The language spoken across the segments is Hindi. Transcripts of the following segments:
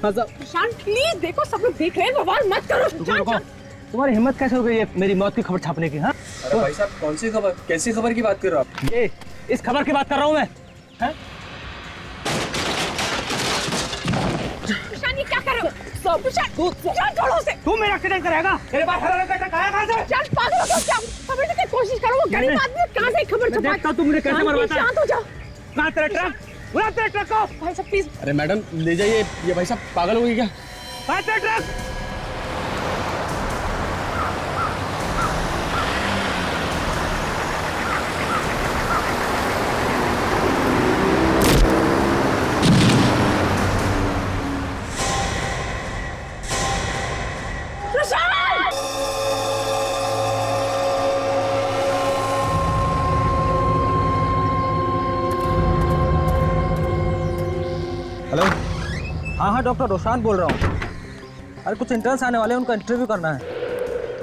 प्रशांत प्लीज देखो, सब लोग देख रहे हैं, बवाल मत करो। तुम्हारी हिम्मत कैसे हो गई है मेरी मौत की खबर छापने की? हाँ अरे भाई साहब, कौन सी खबर, कैसी खबर की बात कर रहे हो आप? ये इस खबर की बात कर रहा हूँ मैं। प्रशांत ये क्या कर रहे हो? प्रशांत छोड़ो उसे। तू मेरा एक्सीडेंट कराएगा? तेरे पास कहाँ से? चल पागल हो क्या? समझने की कोशिश करो, वो गरीब आदमी है, कहाँ से खबर छुपा? देखता हूँ तुमने कैसे मरवाता है। शांत हो जाओ। कहाँ तेरा ट्रक? बुला तेरे ट्रक को। भाई साहब प्लीज। अरे मैडम ले जाइए, ये भाई साहब पागल हो गई क्या? कहाँ तेरा ट्रक? हेलो, हाँ डॉक्टर रोशान बोल रहा हूँ। अरे कुछ इंटर्न्स आने वाले हैं, उनका इंटरव्यू करना है।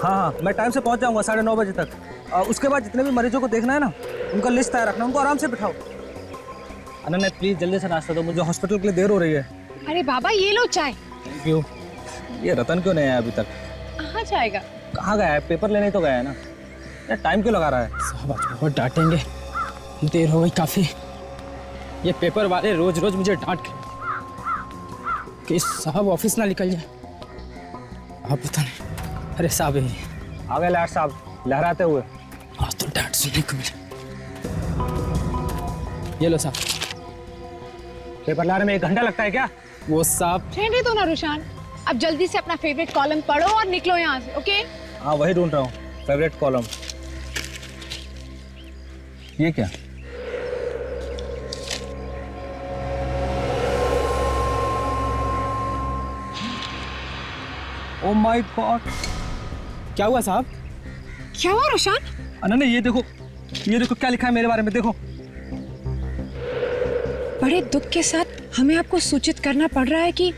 हाँ मैं टाइम से पहुँच जाऊँगा 9:30 बजे तक। उसके बाद जितने भी मरीजों को देखना है ना, उनका लिस्ट तैयार रखना, उनको आराम से बिठाओ। अनन्या प्लीज़ जल्दी से नाश्ता दो, मुझे हॉस्पिटल के लिए देर हो रही है। अरे बाबा ये लो चाय। Thank you. ये रतन क्यों नहीं आया अभी तक? कहाँ जाएगा? कहाँ गया है? पेपर लेने तो गया है ना। यार टाइम क्यों लगा रहा है? साहब आज बहुत डांटेंगे, देर हो गई काफी। ये पेपर वाले रोज रोज मुझे डांट के कि साहब ऑफिस ना निकल जाए। आप पता नहीं। अरे साहब यही आ गए लाट साहब लहराते हुए। आज तो डांट सुनने को मिला। ये लो साहब। पेपर लाने में 1 घंटा लगता है क्या? वो साहब रहने दो ना रुशान, अब जल्दी से अपना फेवरेट कॉलम पढ़ो और निकलो यहाँ से। ओके हाँ वही ढूंढ रहा हूँ, फेवरेट कॉलम। ये क्या? ओह माय गॉड, क्या हुआ साहब? क्या हुआ रुशान? अनन्या ये देखो क्या लिखा है मेरे बारे में, देखो। बड़े दुख के साथ हमें आपको सूचित करना पड़ रहा है कि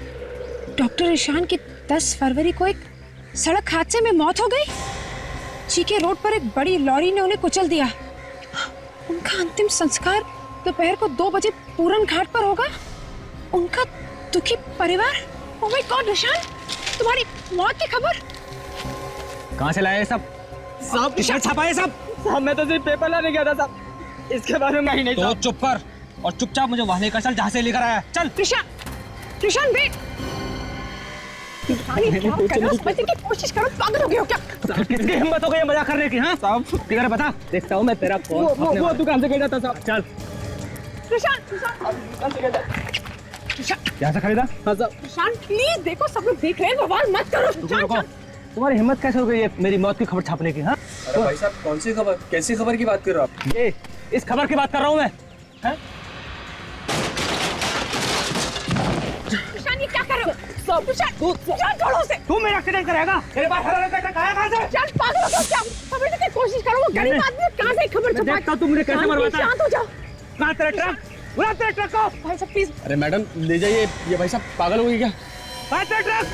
डॉक्टर ईशान की 10 फरवरी को एक सड़क हादसे में मौत हो गई। चीके रोड पर एक बड़ी लॉरी ने उन्हें कुचल दिया। उनका अंतिम संस्कार दोपहर को 2 बजे पूरन घाट पर होगा। उनका दुखी परिवार। ओह माय गॉड ईशान, तुम्हारी मौत की खबर कहाँ से लाए सब? साहब किसने छापा है सब? साहब मैं तो सिर्फ पेपर लाने गया था साहब, इसके बारे में नहीं। तो चुप कर और चुपचाप मुझे वहां लेकर चल जहाँ से लेकर आया। चल। ईशान वेट। समझने की कोशिश करो, पागल हो गए हो क्या? किसकी हिम्मत हो गई है मजाक करने की? हाँ साहब फिगर बता, देखता हूँ मैं तेरा फोन। वो दुकान से खरीदा था साहब। चल। दुकान से खरीदा। यहाँ से खरीदा? हाँ साहब। ईशान प्लीज देखो, सब लोग देख रहे हैं, बवाल मत करो। रुको, तुम्हारी हिम्मत कैसे हो गई है मेरी मौत की खबर छापने की? हाँ अरे भाई साहब कौन सी खबर, कैसी खबर की बात कर रहे हो आप? ये इस खबर की बात कर रहा हूँ मैं। ईशान ये क्या कर रहे हो? ईशान छोड़ो उसे। तू मेरा एक्सीडेंट कराएगा? तेरे पास कहाँ से? चल पागल हो क्या? समझने की कोशिश करो, वो गरीब आदमी है, कहाँ से खबर छुपा? देखता हूँ तुमने कैसे मरवाता है। शांत हो जाओ। कहाँ तेरा ट्रक? बुला तेरे ट्रक को। भाई साहब प्लीज। अरे मैडम ले जाइए, ये भाई साहब पागल हो गई क्या? कहाँ तेरा ट्रक?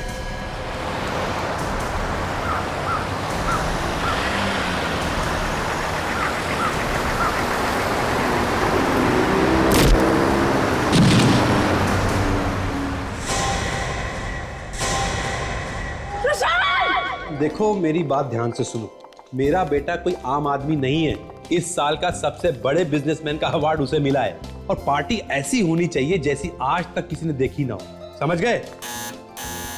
देखो मेरी बात ध्यान से सुनो, मेरा बेटा कोई आम आदमी नहीं है। इस साल का सबसे बड़े बिजनेसमैन का अवार्ड उसे मिला है और पार्टी ऐसी होनी चाहिए जैसी आज तक किसी ने देखी ना हो। समझ गए?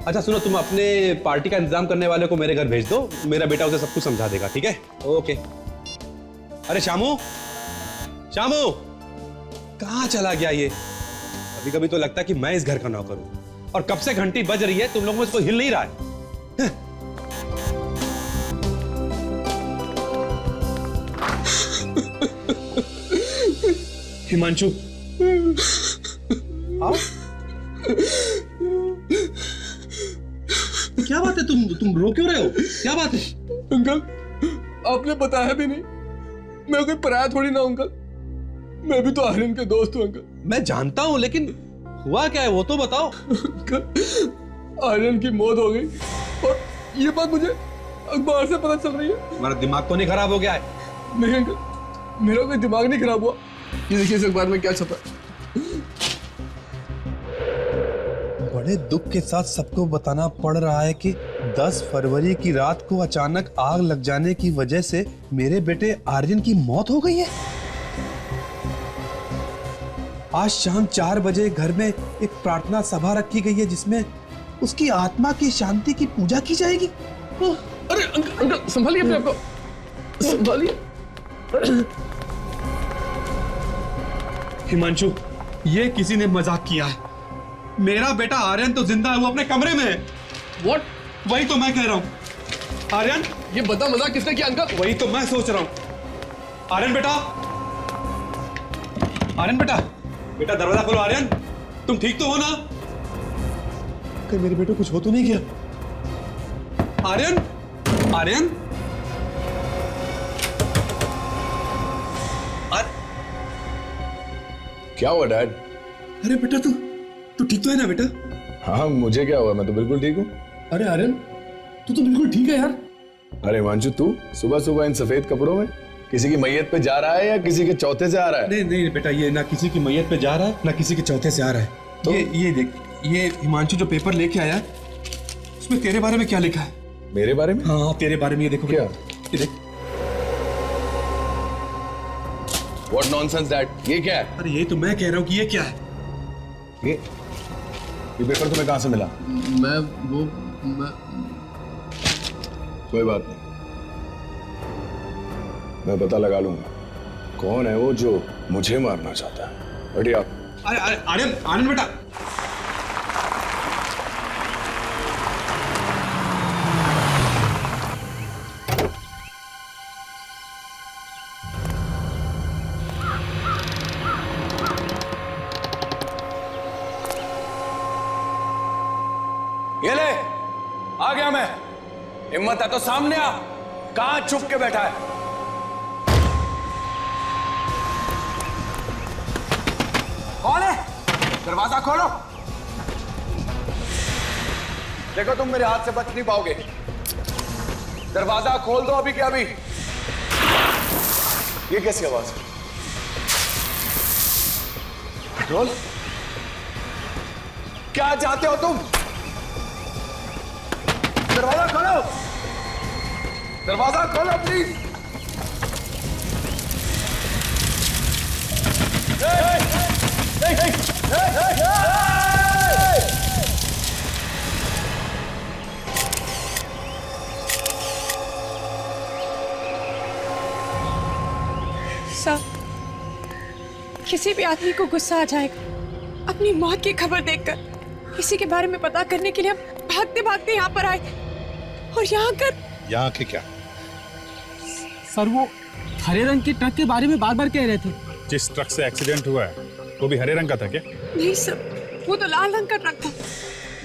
अच्छा सुनो, तुम अपने पार्टी का इंतजाम करने वाले को मेरे घर भेज दो, मेरा बेटा उसे सब कुछ समझा देगा। ठीक है? ओके। अरे शामू, शामू कहाँ चला गया ये? कभी कभी तो लगता है कि मैं इस घर का नौकर हूं और कब से घंटी बज रही है, तुम लोगों में इसको हिल नहीं रहा है। हिमांशु, आओ। क्या बात है, तुम रो क्यों रहे हो? क्या बात है? अंकल आपने बताया भी नहीं, मैं कोई पराया थोड़ी ना अंकल, मैं भी तो आर्यन के दोस्त हूँ अंकल। मैं जानता हूं, लेकिन हुआ क्या है वो तो बताओ। अंकल आर्यन की मौत हो गई और ये बात मुझे अखबार से पता चल रही है। तुम्हारा दिमाग तो नहीं खराब हो गया है? नहीं अंकल, मेरा कोई दिमाग नहीं खराब हुआ। ये देखिए इस अखबार में क्या छपा है। बड़े दुख के साथ सबको बताना पड़ रहा है कि 10 फरवरी की रात को अचानक आग लग जाने की वजह से मेरे बेटे आर्यन की मौत हो गई है। आज शाम 4 बजे घर में एक प्रार्थना सभा रखी गई है जिसमें उसकी आत्मा की शांति की पूजा की जाएगी। अरे अंकल संभालिए अपने आप को, संभालिए। हिमांशु, ये किसी ने मजाक किया है। मेरा बेटा आर्यन तो जिंदा है, वो अपने कमरे में है। व्हाट? वही तो मैं कह रहा हूँ। आर्यन, ये बता मजाक किसने किया अंकल? वही तो मैं सोच रहा हूँ। आर्यन बेटा, आर्यन बेटा, बेटा दरवाजा खोलो। आर्यन, तुम ठीक तो हो ना? कहीं मेरे बेटे कुछ हो तो नहीं गया? आर्यन, आर्यन, क्या हुआ डैड? अरे बेटा तू ठीक तो है ना बेटा? हाँ मुझे क्या हुआ, मैं तो बिल्कुल ठीक हूँ। अरे आर्यन, तू तो बिल्कुल ठीक है यार। अरे हिमांशु, तू सुबह सुबह इन सफेद कपड़ों में किसी की मैयत पे जा रहा है या किसी के चौथे से आ रहा है? नहीं नहीं बेटा, ये ना किसी की मैयत पे जा रहा है ना किसी के चौथे से आ रहा है। तो? ये देख, ये हिमांशु जो पेपर लेके आया उसमें तेरे बारे में क्या लिखा है? मेरे बारे में? हाँ तेरे बारे में। ये देखो क्या? ये देख। What nonsense डैड, ये क्या है? अरे ये तो मैं कह रहा हूँ कि ये क्या है। ये पेपर तुम्हें कहाँ से मिला? मैं कोई बात नहीं, मैं पता लगा लूंगा कौन है वो जो मुझे मारना चाहता है। बैठिए आप। अरे अरे आर्यन, आनंद बेटा, ये ले, आ गया मैं। हिम्मत है तो सामने आ, कहां छुप के बैठा है? कौन है? दरवाजा खोलो। देखो तुम मेरे हाथ से बच नहीं पाओगे। दरवाजा खोल दो अभी के अभी। ये कैसी आवाज है? पेट्रोल? क्या चाहते हो तुम? दरवाजा खोलो, दरवाजा खोलो प्लीज। सर, किसी भी आदमी को गुस्सा आ जाएगा अपनी मौत की खबर देखकर। इसी के बारे में पता करने के लिए हम भागते भागते यहाँ पर आए और यहाँ कर। यहाँ के क्या? सर वो हरे रंग के ट्रक के बारे में बार बार कह रहे थे। जिस ट्रक से एक्सीडेंट हुआ है वो भी हरे रंग का था क्या? नहीं सर, वो तो लाल रंग का ट्रक था।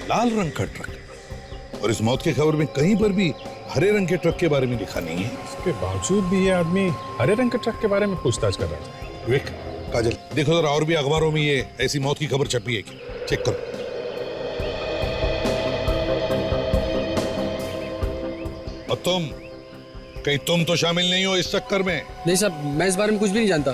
लाल रंग का ट्रक? और इस मौत की खबर में कहीं पर भी हरे रंग के ट्रक के बारे में लिखा नहीं है। इसके बावजूद भी ये आदमी हरे रंग के ट्रक के बारे में पूछताछ कर रहा था। विवेक, काजल, देखो जरा और भी अखबारों में ये ऐसी मौत की खबर छपी है क्या? चेक करो। और तुम, कहीं तुम तो शामिल नहीं हो इस चक्कर में? नहीं साहब, मैं इस बारे में कुछ भी नहीं जानता।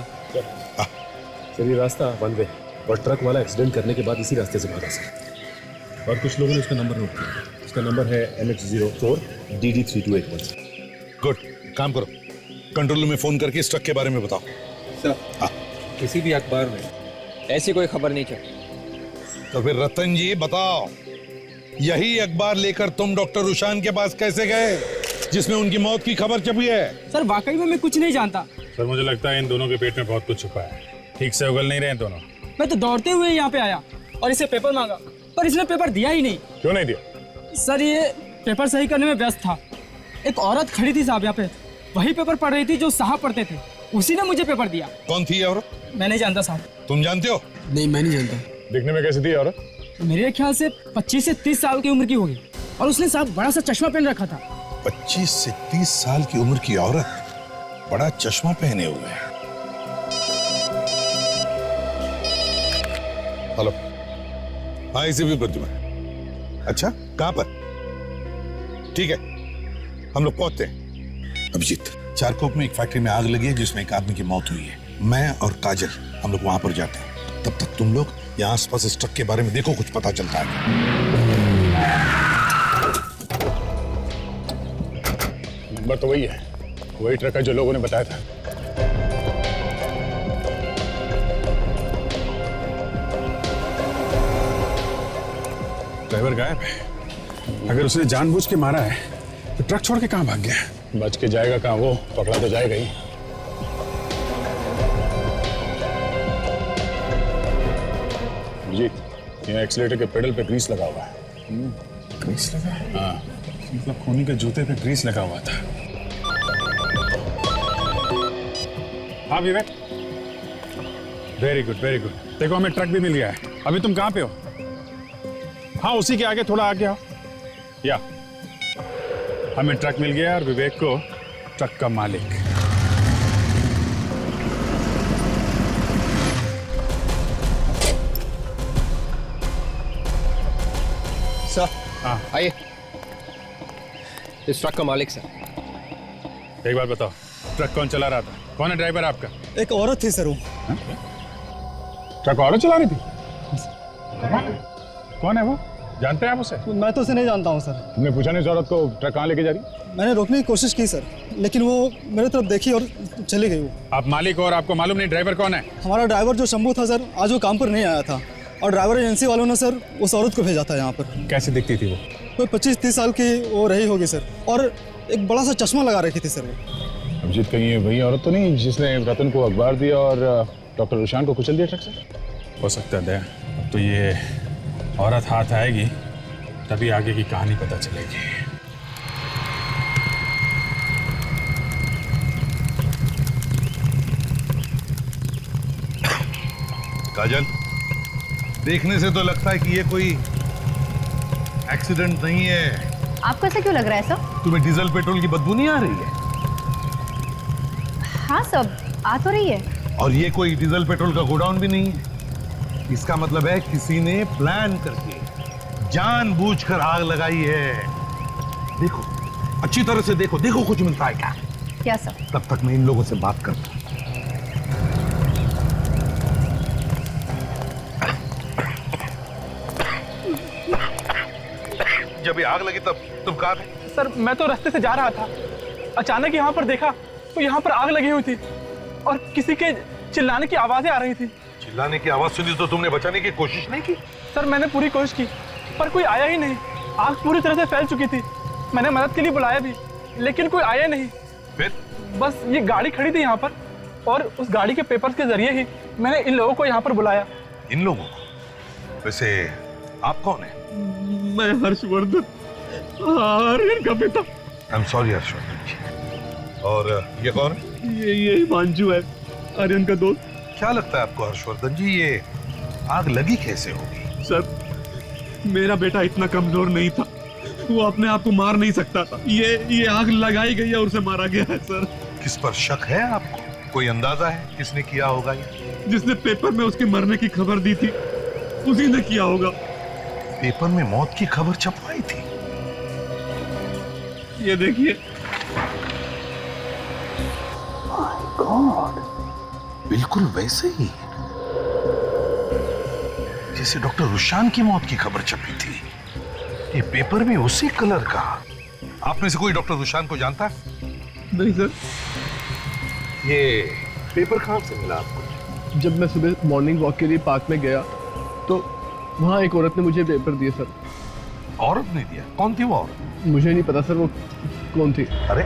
सर ये रास्ता बंद है और ट्रक वाला एक्सीडेंट करने के बाद इसी रास्ते से भागा सर। और कुछ लोगों ने उसका नंबर नोट किया। उसका नंबर है MH04 DD3281। गुड, काम करो, कंट्रोल रूम में फोन करके इस ट्रक के बारे में बताओ। सर, किसी भी अखबार में ऐसी कोई खबर नहीं छपी। तो फिर रतन जी बताओ, यही अखबार लेकर तुम डॉक्टर रुशान के पास कैसे गए जिसमें उनकी मौत की खबर छपी है? सर वाकई में मैं कुछ नहीं जानता। सर मुझे लगता है इन दोनों के पेट में बहुत कुछ छुपा है, ठीक से उगल नहीं रहे हैं दोनों। मैं तो दौड़ते हुए यहाँ पे आया और इसे पेपर मांगा, पर इसने पेपर दिया ही नहीं। क्यों नहीं दिया? सर ये पेपर सही करने में व्यस्त था। एक औरत खड़ी थी साहब यहाँ पे, वही पेपर पढ़ रही थी जो साहब पढ़ते थे, उसी ने मुझे पेपर दिया। कौन थी ये औरत? मैं नहीं जानता साहब। तुम जानते हो? नहीं, मैं नहीं जानता। दिखने में कैसी थी औरत? मेरे ख्याल से 25 से 30 साल की उम्र की होगी और उसने साहब बड़ा सा चश्मा पहन रखा था। 25 से 30 साल की उम्र की औरत, बड़ा चश्मा पहने हुए है। हेलो, हाँ इसे भी प्रतिमा। अच्छा, कहां पर? ठीक है, हम लोग पहुंचते हैं। अभिजीत, चारकोप में एक फैक्ट्री में आग लगी है जिसमें एक आदमी की मौत हुई है। मैं और काजल हम लोग वहां पर जाते हैं। तब तक तुम लोग यहाँ आसपास इस ट्रक के बारे में देखो, कुछ पता चलता है। नंबर तो वही है, वही ट्रक है जो लोगों ने बताया था। ड्राइवर गायब है। अगर उसने जानबूझ के मारा है तो ट्रक छोड़ के कहाँ भाग गया? बच के जाएगा कहाँ, वो पकड़ा तो जाएगा ही। जी, यहाँ एक्सीलेटर के पेडल पे ग्रीस लगा हुआ है। ग्रीस लगा है? हाँ, मतलब खूनी के जूते पे ग्रीस लगा हुआ था। हाँ विवेक, वेरी गुड वेरी गुड। देखो हमें ट्रक भी मिल गया है। अभी तुम कहाँ पे हो? हाँ उसी के आगे थोड़ा आगे आओ। या हमें ट्रक मिल गया और विवेक को ट्रक का मालिक। सर हाँ आइए। इस ट्रक का मालिक सर। एक बार बताओ, ट्रक कौन चला रहा था? कौन है ड्राइवर आपका? एक औरत थी सर वो। ट्रक औरत चला रही थी? कौन है वो? जानते हैं आप उसे? मैं तो उसे नहीं जानता हूँ सर। तुमने पूछा नहीं उस औरत को ट्रक कहाँ लेके जा रही? मैंने रोकने की कोशिश की सर, लेकिन वो मेरे तरफ देखी और चली गई वो। आप मालिक हो और आपको मालूम नहीं ड्राइवर कौन है? हमारा ड्राइवर जो शंभू था सर, आज वो काम पर नहीं आया था और ड्राइवर एजेंसी वालों ने सर उस औरत को भेजा था यहाँ पर। कैसे दिखती थी वो? कोई 25-30 साल की वो रही होगी सर, और एक बड़ा सा चश्मा लगा रखी थी सर वो। अभिजीत, कहीं ये वही औरत तो नहीं जिसने रतन को अखबार दिया और डॉक्टर रुशान को कुचल दिया ट्रक से? हो सकता है दया। अब तो ये औरत हाथ आएगी तभी आगे की कहानी पता चलेगी। काजल, देखने से तो लगता है कि ये कोई एक्सीडेंट नहीं है। आपको ऐसा क्यों लग रहा है सर? तुम्हें डीजल पेट्रोल की बदबू नहीं आ रही है? हाँ सर, आ तो रही है। और ये कोई डीजल पेट्रोल का गोडाउन भी नहीं है। इसका मतलब है किसी ने प्लान करके जानबूझकर आग लगाई है। देखो, अच्छी तरह से देखो, देखो कुछ मिलता है क्या? क्या सर? तब तक मैं इन लोगों से बात करता हूं। जब ये आग लगी तब तुम कहाँ थे? सर मैं तो रास्ते से जा रहा था, अचानक यहाँ पर देखा तो यहाँ पर आग लगी हुई थी और किसी के चिल्लाने की आवाजें आ रही थी। चिल्लाने की आवाज सुनी तो तुमने बचाने की कोशिश नहीं की? सर मैंने पूरी कोशिश की पर कोई आया ही नहीं। आग पूरी तरह से फैल चुकी थी। मैंने मदद के लिए बुलाया भी लेकिन कोई आया नहीं। फिर? बस ये गाड़ी खड़ी थी यहाँ पर और उस गाड़ी के पेपर्स के जरिए ही मैंने इन लोगों को यहाँ पर बुलाया। इन लोगों को? वैसे आप कौन है? मैं हर्षवर्धन, आर्यन का पिता। आई एम सॉरी हर्षवर्धन जी। और ये कौन है? ये हिमांशु है, आर्यन का दोस्त। क्या लगता है आपको हर्षवर्धन जी, ये आग लगी कैसे होगी? सर मेरा बेटा इतना कमजोर नहीं था, वो अपने आप को मार नहीं सकता था। ये आग लगाई गई है और उसे मारा गया है सर। किस पर शक है आपको? कोई अंदाजा है किसने किया होगा ये? जिसने पेपर में उसके मरने की खबर दी थी उसी ने किया होगा। पेपर में मौत की खबर छपवाई थी? ये देखिए। बिल्कुल वैसे ही जैसे डॉक्टर रुशान की मौत की खबर छपी थी। ये पेपर भी उसी कलर का। आप में से कोई डॉक्टर रुशान को जानता है? नहीं सर। ये पेपर कहाँ से मिला आपको? जब मैं सुबह मॉर्निंग वॉक के लिए पार्क में गया तो वहाँ एक औरत ने मुझे पेपर दिए सर। औरत ने दिया? कौन थी वो औरत? मुझे नहीं पता सर वो कौन थी। अरे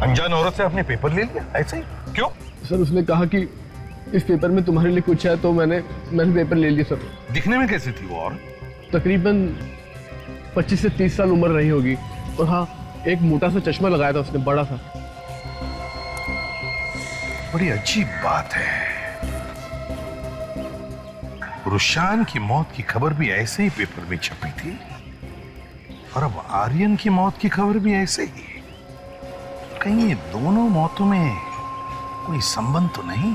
अनजान औरत से आपने पेपर ले लिया ऐसे ही? क्यों? सर उसने कहा कि इस पेपर में तुम्हारे लिए कुछ है तो मैंने पेपर ले लिया सर। दिखने में कैसी थी वो औरत? तकरीबन 25 से 30 साल उम्र रही होगी और हाँ एक मोटा सा चश्मा लगाया था उसने, बड़ा सा। बड़ी अजीब बात है, रुशान की मौत की खबर भी ऐसे ही पेपर में छपी थी और अब आर्यन की मौत की खबर भी ऐसे ही। कहीं ये दोनों मौतों में कोई संबंध तो नहीं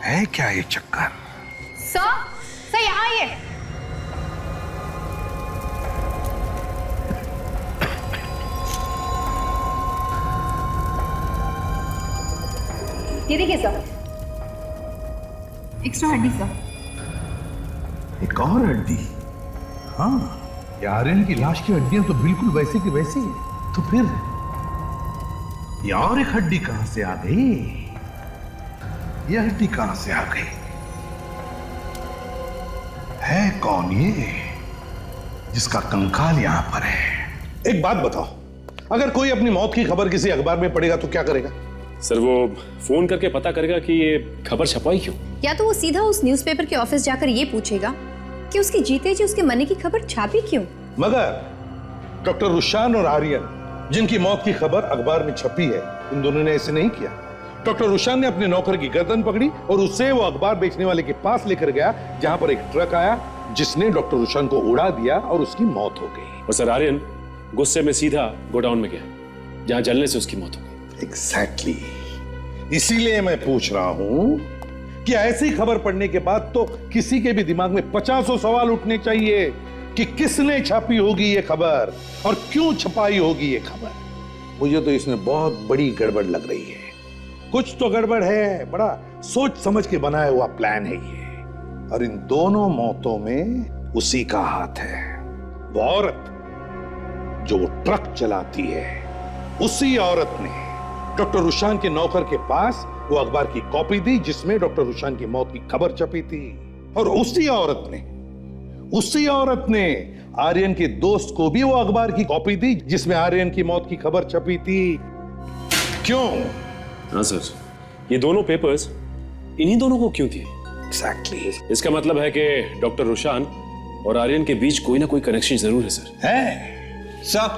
है क्या? ये चक्कर। सर यहाँ आइए। ये देखिए सर, एक्स्ट्रा हड्डी सर। एक और हड्डी। हाँ, ये आर्यन की लाश की हड्डियां तो बिल्कुल वैसी की वैसी है। तो फिर ये और एक हड्डी कहां से आ गई? ये हड्डी कहां से आ गई? है कौन ये जिसका कंकाल यहां पर है? एक बात बताओ, अगर कोई अपनी मौत की खबर किसी अखबार में पढ़ेगा तो क्या करेगा? सर वो फोन करके पता करेगा कि ये खबर छपाई क्यों। या तो वो सीधा उस न्यूज़पेपर के ऑफिस जाकर ये पूछेगा कि उसके जीते जी उसके मरने की खबर छापी क्यों। मगर डॉक्टर रुशान और आर्यन जिनकी मौत की खबर अखबार में छपी है, इन दोनों ने ऐसे नहीं किया। डॉक्टर रुशान ने अपने नौकर की गर्दन पकड़ी और उसे वो अखबार बेचने वाले के पास लेकर गया, जहां पर एक ट्रक आया जिसने डॉक्टर रुशान को उड़ा दिया और उसकी मौत हो गई। और सर आर्यन गुस्से में सीधा गोडाउन में गया जहां जलने से उसकी मौत हो गई। एग्जैक्टली। इसीलिए मैं पूछ रहा हूं कि ऐसी खबर पढ़ने के बाद तो किसी के भी दिमाग में 50 सवाल उठने चाहिए कि किसने छापी होगी ये खबर और क्यों छपाई होगी ये खबर। मुझे तो इसमें बहुत बड़ी गड़बड़ लग रही है। कुछ तो गड़बड़ है, बड़ा सोच समझ के बनाया हुआ प्लान है ये। और इन दोनों मौतों में उसी का हाथ है। वो औरत जो वो ट्रक चलाती है, उसी औरत ने डॉक्टर रुशान के नौकर के पास वो अखबार की कॉपी दी जिसमें डॉक्टर रुशान की मौत की खबर छपी थी। और उसी औरत ने आर्यन के दोस्त को भी वो अखबार की कॉपी दी जिसमें आर्यन की मौत की खबर छपी थी। क्यों? हाँ सर, ये दोनों पेपर्स इन्हीं दोनों को क्यों दिए? एग्जैक्टली। इसका मतलब है कि डॉक्टर रुशान और आर्यन के बीच कोई ना कोई कनेक्शन जरूर है सर। है सर,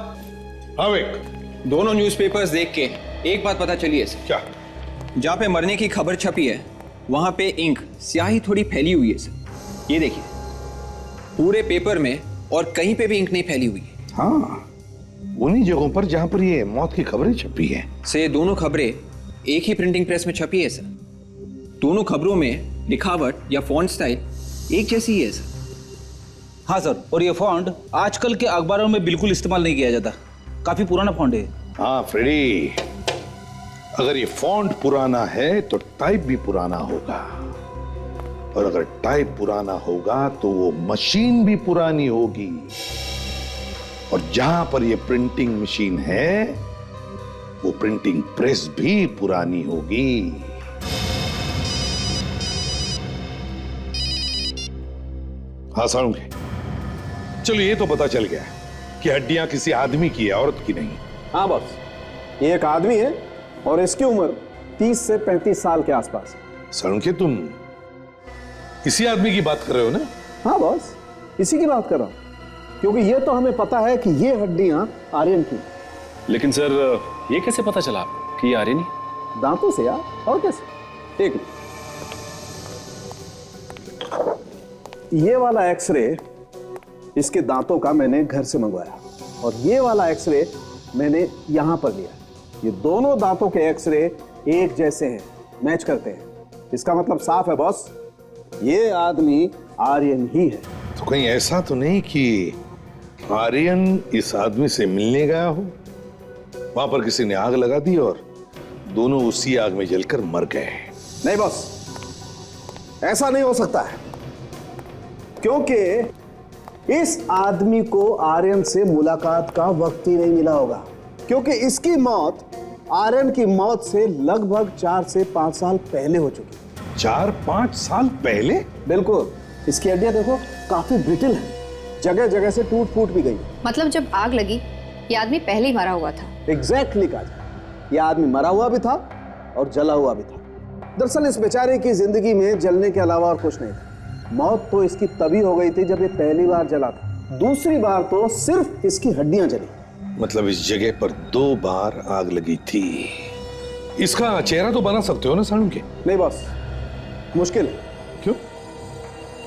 अविक, दोनों न्यूज़पेपर्स देख के एक बात पता चली है सर। क्या? जहाँ पे मरने की खबर छपी है वहां पे इंक स्याही थोड़ी फैली हुई है सर। ये देखिए, पूरे पेपर में और कहीं पे भी इंक नहीं फैली हुई है। हाँ, उन्हीं जगहों पर जहां पर ये मौत की खबरें छपी है। से दोनों खबरें एक ही प्रिंटिंग प्रेस में छपी है सर। दोनों खबरों में लिखावट या फॉन्ट स्टाइल एक जैसी ही है सर। हाँ सर, और ये फॉन्ट आजकल के अखबारों में बिल्कुल इस्तेमाल नहीं किया जाता, काफी पुराना फॉन्ट है। हाँ फ्रेडी, अगर ये फॉन्ट पुराना है तो टाइप भी पुराना होगा, और अगर टाइप पुराना होगा तो वो मशीन भी पुरानी होगी, और जहां पर ये प्रिंटिंग मशीन है वो प्रिंटिंग प्रेस भी पुरानी होगी। हाँ सारूंगे, चलो ये तो पता चल गया कि हड्डियां किसी आदमी की है, औरत की नहीं। हाँ बॉस, ये एक आदमी है और इसकी उम्र 30 से 35 साल के आसपास। सारूंगे, तुम इसी आदमी की बात कर रहे हो ना? हाँ बॉस, इसी की बात कर रहा हूं, क्योंकि ये तो हमें पता है कि ये हड्डियां आर्यन की। लेकिन सर ये कैसे पता चला आपको कि ये आर्यन ही? दांतों से यार, और कैसे? ठीक है, ये वाला एक्सरे इसके दांतों का मैंने घर से मंगवाया, और ये वाला एक्सरे मैंने यहां पर लिया। ये दोनों दांतों के एक्सरे एक जैसे हैं, मैच करते हैं। इसका मतलब साफ है बॉस, ये आदमी आर्यन ही है। तो कहीं ऐसा तो नहीं कि आर्यन इस आदमी से मिलने गया हो, वहां पर किसी ने आग लगा दी और दोनों उसी आग में जलकर मर गए? नहीं बॉस, ऐसा नहीं हो सकता है, क्योंकि इस आदमी को आर्यन से मुलाकात का वक्त ही नहीं मिला होगा, क्योंकि इसकी मौत आर्यन की मौत से लगभग 4 से 5 साल पहले हो चुकी। 4-5 साल पहले? बिल्कुल, इसकी हड्डियां देखो काफी ब्रिटिल है, जगह जगह से टूट फूट भी गई। मतलब जब आग लगी ये आदमी पहले ही मरा हुआ था। एग्जैक्टली काजा, ये आदमी मरा हुआ भी था और जला हुआ भी था। दरअसल इस बेचारे की जिंदगी में जलने के अलावा और कुछ नहीं था। मौत तो इसकी तभी हो गई थी जब ये पहली बार जला था, दूसरी बार तो सिर्फ इसकी हड्डियां जली। मतलब इस जगह पर 2 बार आग लगी थी। इसका चेहरा तो बना सकते हो ना सारूंगे? नहीं बॉस, मुश्किल है। क्यों?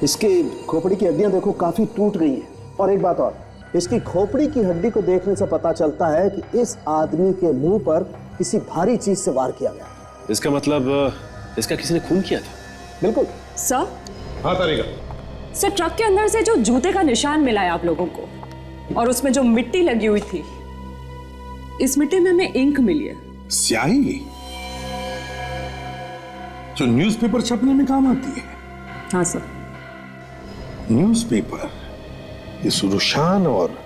इसकी खोपड़ी की हड्डियां देखो काफी टूट गई हैं, और एक बात और, इसकी खोपड़ी की हड्डी को देखने से पता चलता है कि इस आदमी के मुंह पर किसी भारी चीज से वार किया गया। इसका मतलब इसका किसी ने खून किया था? बिल्कुल सर। हाँ तारिका। सर, ट्रक के अंदर से जो जूते का निशान मिला है आप लोगों को, और उसमें जो मिट्टी लगी हुई थी, इस मिट्टी में हमें इंक मिली है। स्याही जो न्यूज़पेपर छपने में काम आती है? हाँ सर। न्यूज़पेपर? इस रुशान और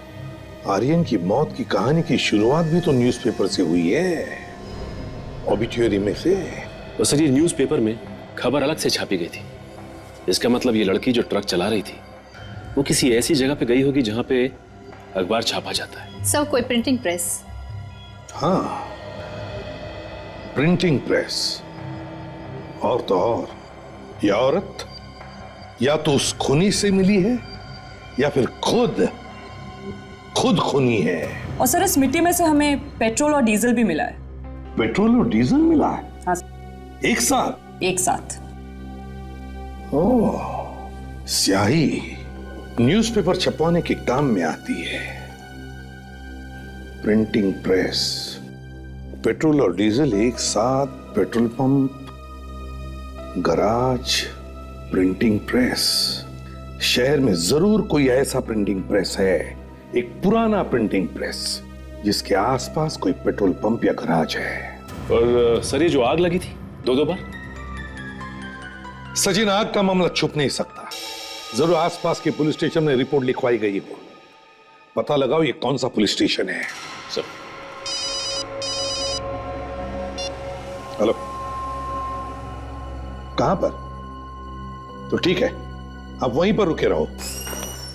आर्यन की मौत की कहानी की शुरुआत भी तो न्यूज़पेपर से हुई है, ऑबिट्यूरी में से। तो सर ये न्यूज़पेपर में खबर अलग से छापी गई थी। इसका मतलब ये लड़की जो ट्रक चला रही थी वो किसी ऐसी जगह पे गई होगी जहां पे अखबार छापा जाता है। सर कोई प्रिंटिंग प्रेस? हाँ, प्रिंटिंग प्रेस। और तो और ये औरत या तो उस खूनी से मिली है या फिर खुद खूनी है। और सर इस मिट्टी में से हमें पेट्रोल और डीजल भी मिला है। पेट्रोल और डीजल मिला है? हाँ। एक साथ? एक साथ। ओह, स्याही न्यूज़पेपर छपवाने के काम में आती है। प्रिंटिंग प्रेस, पेट्रोल और डीजल एक साथ, petrol pump, garage, printing press. शहर में जरूर कोई ऐसा प्रिंटिंग प्रेस है, एक पुराना प्रिंटिंग प्रेस जिसके आसपास कोई पेट्रोल पंप या गराज है। और सर ये जो आग लगी थी दो बार? सचिन, आग का मामला छुप नहीं सकता। जरूर आसपास के पुलिस स्टेशन में रिपोर्ट लिखवाई गई हो। पता लगाओ ये कौन सा पुलिस स्टेशन है। सर। हेलो, कहां पर? तो ठीक है, आप वहीं पर रुके रहो।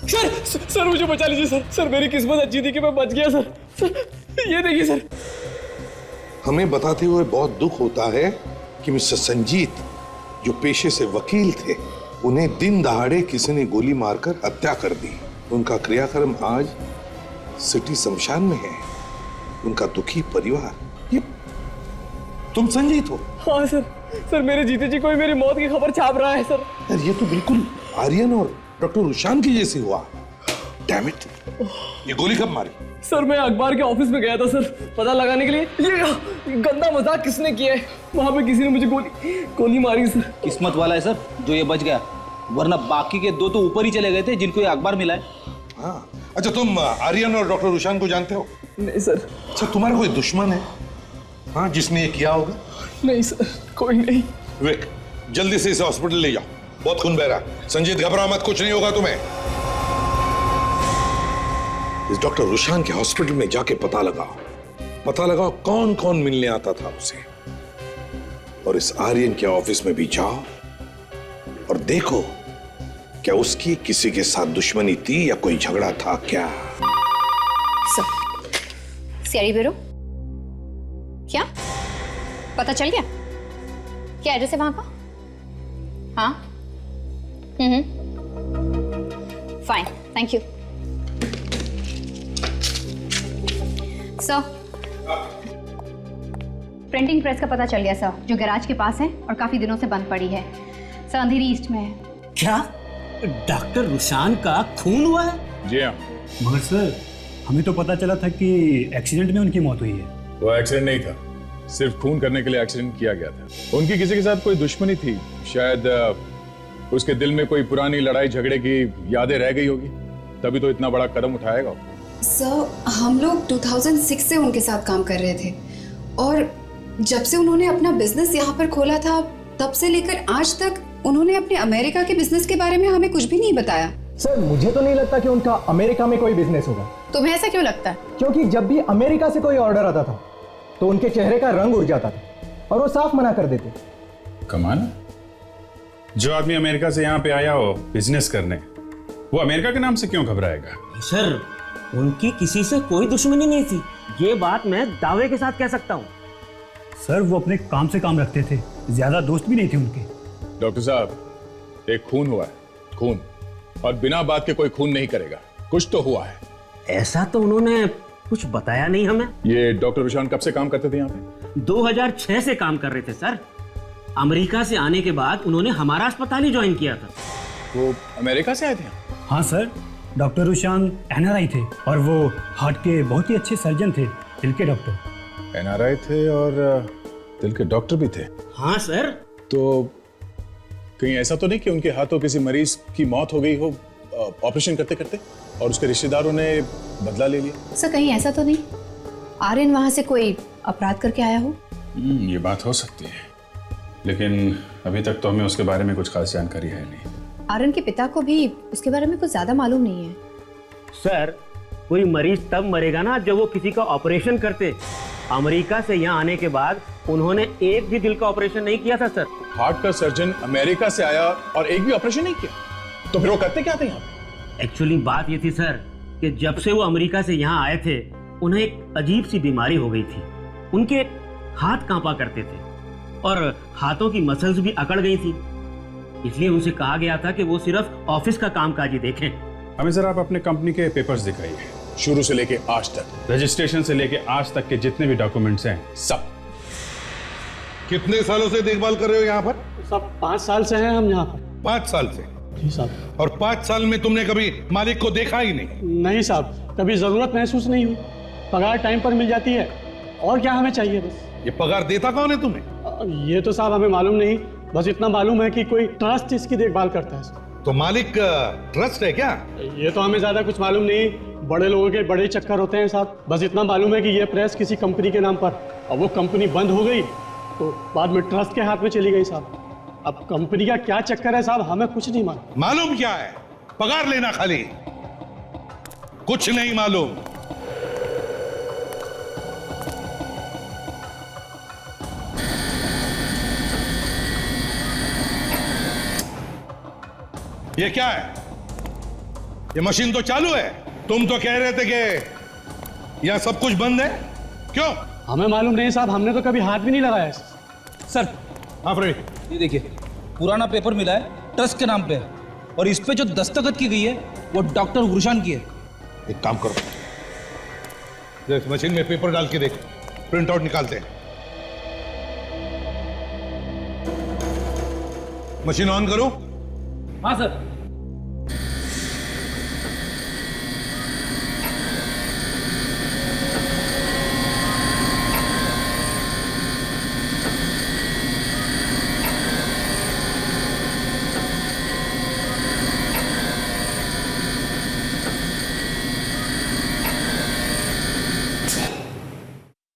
सर मुझे बचा लीजिए सर। सर मेरी किस्मत अच्छी थी कि मैं बच गया सर। सर ये देखिए सर। हमें बताते हुए बहुत दुख होता है कि मिस्टर संजीत जो पेशे से वकील थे, उन्हें दिन दहाड़े किसी ने गोली मारकर हत्या कर दी। उनका क्रियाक्रम आज सिटी शमशान में है। उनका दुखी परिवार। ये तुम संजीत हो? हाँ सर। सर मेरे जीते जी कोई मेरी मौत की खबर छाप रहा है सर। यार ये तो बिल्कुल आर्यन और डॉक्टर रुशान की जैसी हुआ। डैम इट, ये गोली कब मारी? सर मैं अखबार के ऑफिस में गया था सर, पता लगाने के लिए। ये गंदा मजाक किसने किया है? वहां पे किसी ने मुझे गोली मारी सर। किस्मत वाला है सर जो ये बच गया, वरना बाकी के दो तो ऊपर ही चले गए थे जिनको ये अखबार मिला है। हाँ, अच्छा तुम आर्यन और डॉक्टर रुशान को जानते हो? नहीं सर। अच्छा तुम्हारा कोई दुश्मन है हाँ जिसने ये किया होगा? नहीं सर, कोई नहीं। विवेक, जल्दी से इसे हॉस्पिटल ले जाओ, बहुत खून बह रहा है। संजीत घबरा मत, कुछ नहीं होगा तुम्हें। इस डॉक्टर रुशान के हॉस्पिटल में जाके पता लगाओ कौन कौन मिलने आता था उसे। और इस आर्यन के ऑफिस में भी जाओ और देखो क्या उसकी किसी के साथ दुश्मनी थी या कोई झगड़ा था क्या। सीआईडी ब्यूरो, क्या पता चल गया? क्या एड्रेस है वहां का? हाँ, fine, thank you sir. Printing press का पता चल गया सर, जो गैराज के पास है और काफी दिनों से बंद पड़ी है सर, अंधेरी ईस्ट में है। क्या डॉक्टर रुशान का खून हुआ है? जी हाँ। मगर सर हमें तो पता चला था कि एक्सीडेंट में उनकी मौत हुई है। वो एक्सीडेंट नहीं था, सिर्फ खून करने के लिए एक्सीडेंट किया गया था। उनकी किसी के साथ कोई दुश्मनी थी, शायद उसके दिल में कोई पुरानी लड़ाई झगड़े की यादें रह गई होगी, तभी तो इतना बड़ा कदम उठाएगा। सर हम लोग 2006 से उनके साथ काम कर रहे थे और जब से उन्होंने अपना बिजनेस यहाँ पर खोला था तब से लेकर आज तक उन्होंने अपने अमेरिका के बिजनेस के बारे में हमें कुछ भी नहीं बताया। सर मुझे तो नहीं लगता कि उनका अमेरिका में कोई बिजनेस होगा। तुम्हें ऐसा क्यों लगता है? क्योंकि जब भी अमेरिका से कोई ऑर्डर आता था तो उनके चेहरे का रंग उड़ जाता था और वो साफ मना कर देते। कमाल, जो आदमी अमेरिका से यहाँ पे आया हो बिजनेस करने, वो अमेरिका के नाम से क्यों घबराएगा? सर उनकी किसी से कोई दुश्मनी नहीं थी, ये बात मैं दावे के साथ कह सकता हूँ। सर वो अपने काम से काम रखते थे, ज्यादा दोस्त भी नहीं थे उनके। डॉक्टर साहब, एक खून हुआ है, खून, और बिना बात के कोई खून नहीं करेगा, कुछ तो हुआ है। ऐसा तो उन्होंने कुछ बताया नहीं हमें। ये डॉक्टर रुशान कब से काम करते थे यहाँ पे? 2006 से काम कर रहे थे सर। अमेरिका से आने के बाद उन्होंने हमारा अस्पताल ही ज्वाइन किया था। वो अमेरिका से आए थे? हाँ सर, डॉक्टर रुशान एनआरआई थे और वो हार्ट के बहुत ही अच्छे सर्जन थे, दिल के डॉक्टर। एनआरआई थे और दिल के डॉक्टर भी थे? हाँ सर। तो कहीं ऐसा तो नहीं कि उनके हाथों किसी मरीज की मौत हो गई हो ऑपरेशन करते करते और उसके रिश्तेदारों ने बदला ले लिया? सर कहीं ऐसा तो नहीं आर्यन वहां से कोई अपराध करके आया हो? ये बात हो सकती है, लेकिन अभी तक तो हमें उसके बारे में कुछ खास जानकारी है नहीं। आर्यन के पिता को भी उसके बारे में कुछ ज्यादा मालूम नहीं है। सर, कोई मरीज तब मरेगा ना जब वो किसी का ऑपरेशन करते। अमेरिका से यहाँ आने के बाद उन्होंने एक भी दिल का ऑपरेशन नहीं किया था सर। हार्ट का सर्जन अमेरिका से आया और एक भी ऑपरेशन नहीं किया, तो फिर वो करते क्या थे यहाँ पे? एक्चुअली बात ये थी सर कि जब से वो अमेरिका से यहाँ आए थे उन्हें एक अजीब सी बीमारी हो गई थी। उनके हाथ कांपा करते थे और हाथों की मसल्स भी अकड़ गई थी। इसलिए उनसे कहा गया था कि वो सिर्फ ऑफिस का कामकाज ही देखें। हमें सर आप अपने कंपनी के पेपर्स दिखाइए, शुरू से लेके आज तक, रजिस्ट्रेशन से लेके आज तक के जितने भी डॉक्यूमेंट्स हैं सब। कितने सालों से देखभाल कर रहे हो यहाँ पर? सब 5 साल से हैं हम यहाँ पर। 5 साल से? जी साहब। और 5 साल में तुमने कभी मालिक को देखा ही नहीं? नहीं साहब, कभी जरूरत महसूस नहीं हुई। पगार टाइम पर मिल जाती है, और क्या हमें चाहिए बस। ये पगार देता कौन है तुम्हें? ये तो साहब हमें मालूम नहीं, बस इतना मालूम है कि कोई ट्रस्ट इसकी देखभाल करता है। तो मालिक ट्रस्ट है क्या? ये तो हमें ज्यादा कुछ मालूम नहीं, बड़े लोगों के बड़े चक्कर होते हैं साहब। बस इतना मालूम है कि ये प्रेस किसी कंपनी के नाम पर, अब वो कंपनी बंद हो गई तो बाद में ट्रस्ट के हाथ में चली गई साहब। अब कंपनी का क्या चक्कर है साहब, हमें कुछ नहीं मालूम। मालूम क्या है? पगार लेना खाली, कुछ नहीं मालूम। ये क्या है? ये मशीन तो चालू है। तुम तो कह रहे थे कि यहां सब कुछ बंद है, क्यों? हमें मालूम नहीं साहब, हमने तो कभी हाथ भी नहीं लगाया। सर हाँ फ्रेडी, ये देखिए, पुराना पेपर मिला है, ट्रस्ट के नाम पे है, और इस पे जो दस्तखत की गई है वो डॉक्टर गुरशान की है। एक काम करो, देख मशीन में पेपर डाल के देख, प्रिंट आउट निकालते हैं। मशीन ऑन करो। हाँ सर।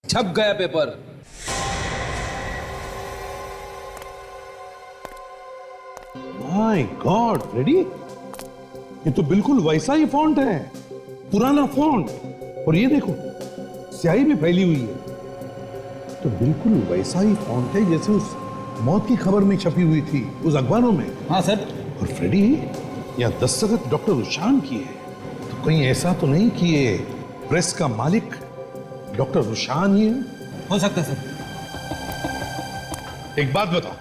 छप गया पेपर। माय गॉड फ्रेडी, ये तो बिल्कुल वैसा ही फॉन्ट है, पुराना फॉन्ट। और ये देखो, स्याही भी फैली हुई है, तो बिल्कुल वैसा ही फॉन्ट है जैसे उस मौत की खबर में छपी हुई थी उस अखबारों में। हाँ सर। और फ्रेडी, यहाँ दस्तखत डॉक्टर रुशान की है, तो कहीं ऐसा तो नहीं कि ये प्रेस का मालिक डॉक्टर रुशान ही है? हो सकता है सर। एक बात बताओ,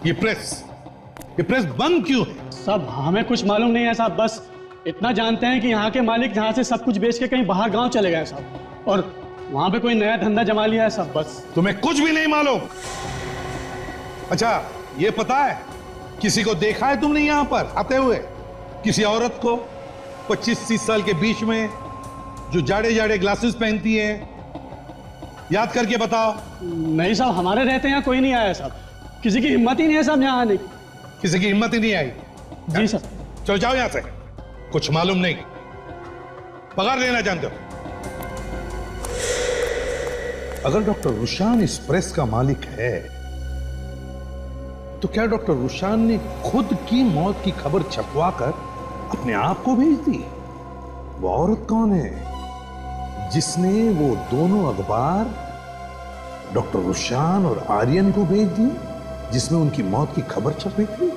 ये प्रेस बंद क्यों है? सब हमें कुछ मालूम नहीं है साहब, बस इतना जानते हैं कि यहाँ के मालिक यहाँ से सब कुछ बेच के कहीं बाहर गांव चले गए साहब, और वहां पे कोई नया धंधा जमा लिया है सब। बस तुम्हें कुछ भी नहीं मालूम? अच्छा, ये पता है किसी को देखा है तुमने यहाँ पर आते हुए? किसी औरत को 25-30 साल के बीच में, जो जाड़े जाड़े ग्लासेस पहनती है? याद करके बताओ। नहीं साहब, हमारे रहते यहाँ कोई नहीं आया साहब, किसी की हिम्मत ही नहीं है साहब यहाँ आने की। किसी की हिम्मत ही नहीं आई? जी सर। चल जाओ यहां से, कुछ मालूम नहीं। पगार लेना जानते हो? अगर डॉक्टर रुशान इस प्रेस का मालिक है, तो क्या डॉक्टर रुशान ने खुद की मौत की खबर छपवाकर अपने आप को भेज दी? वो औरत कौन है जिसने वो दोनों अखबार डॉक्टर रुशान और आर्यन को भेज दी, जिसमें उनकी मौत की खबर छपी थी?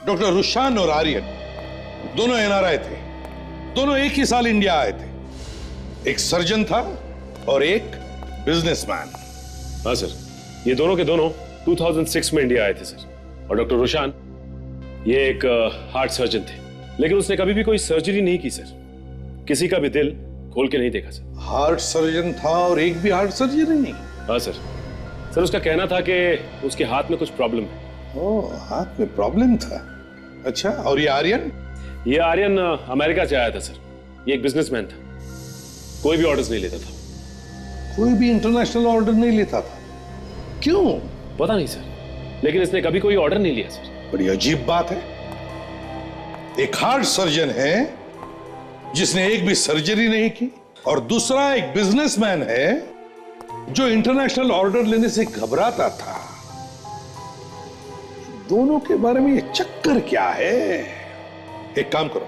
डॉक्टर रुशान और आर्यन दोनों एनआरआई थे, दोनों एक ही साल इंडिया आए थे। एक सर्जन था और एक बिजनेसमैन। हाँ सर, ये दोनों के दोनों 2006 में इंडिया आए थे सर। और डॉक्टर रुशान ये एक हार्ट सर्जन थे, लेकिन उसने कभी भी कोई सर्जरी नहीं की सर, किसी का भी दिल खोल के नहीं देखा सर। हार्ट सर्जन था और एक भी हार्ट सर्जरी नहीं? हाँ सर। सर उसका कहना था कि उसके हाथ में कुछ प्रॉब्लम है। ओह, हाथ में प्रॉब्लम था। अच्छा, और ये आर्यन? ये आर्यन अमेरिका से आया था सर। ये एक बिजनेसमैन था, कोई भी ऑर्डर्स नहीं लेता था। कोई भी इंटरनेशनल ऑर्डर नहीं लेता था? क्यों? पता नहीं सर, लेकिन इसने कभी कोई ऑर्डर नहीं लिया सर। बड़ी अजीब बात है। एक हार्ट सर्जन है जिसने एक भी सर्जरी नहीं की, और दूसरा एक बिजनेसमैन है जो इंटरनेशनल ऑर्डर लेने से घबराता था। दोनों के बारे में ये चक्कर क्या है? एक काम करो,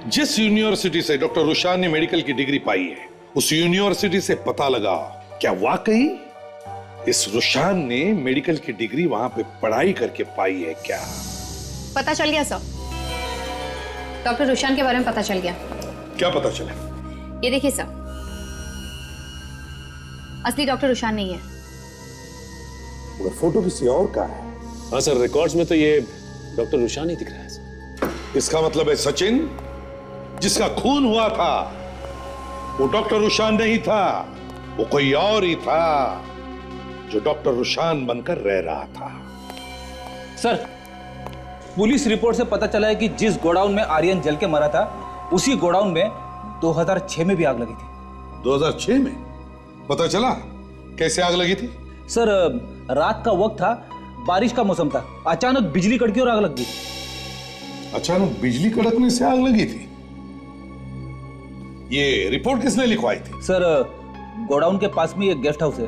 जिस यूनिवर्सिटी से डॉक्टर रुशान ने मेडिकल की डिग्री पाई है उस यूनिवर्सिटी से पता लगा क्या वाकई इस रुशान ने मेडिकल की डिग्री वहां पे पढ़ाई करके पाई है क्या? पता चल गया सर, डॉक्टर रुशान के बारे में पता चल गया। क्या पता चला? ये देखिए सर, असली डॉक्टर रुशान नहीं है। वो फोटो किसी और का है। हाँ सर, रिकॉर्ड्स में तो ये डॉक्टर रुशान ही दिख रहा है सर। इसका मतलब है सचिन जिसका खून हुआ था वो डॉक्टर रुशान नहीं था, वो कोई और ही था जो डॉक्टर रुशान बनकर रह रहा था। सर, पुलिस रिपोर्ट से पता चला है कि जिस गोडाउन में आर्यन जल के मरा था उसी गोडाउन में 2006 में भी आग लगी थी। 2006 में? पता चला कैसे आग लगी थी? सर, रात का वक्त था, बारिश का मौसम था, अचानक बिजली कड़की और आग लग गई। अचानक बिजली कड़कने से आग लगी थी? ये रिपोर्ट किसने लिखवाई थी? सर, गोडाउन के पास में एक गेस्ट हाउस है,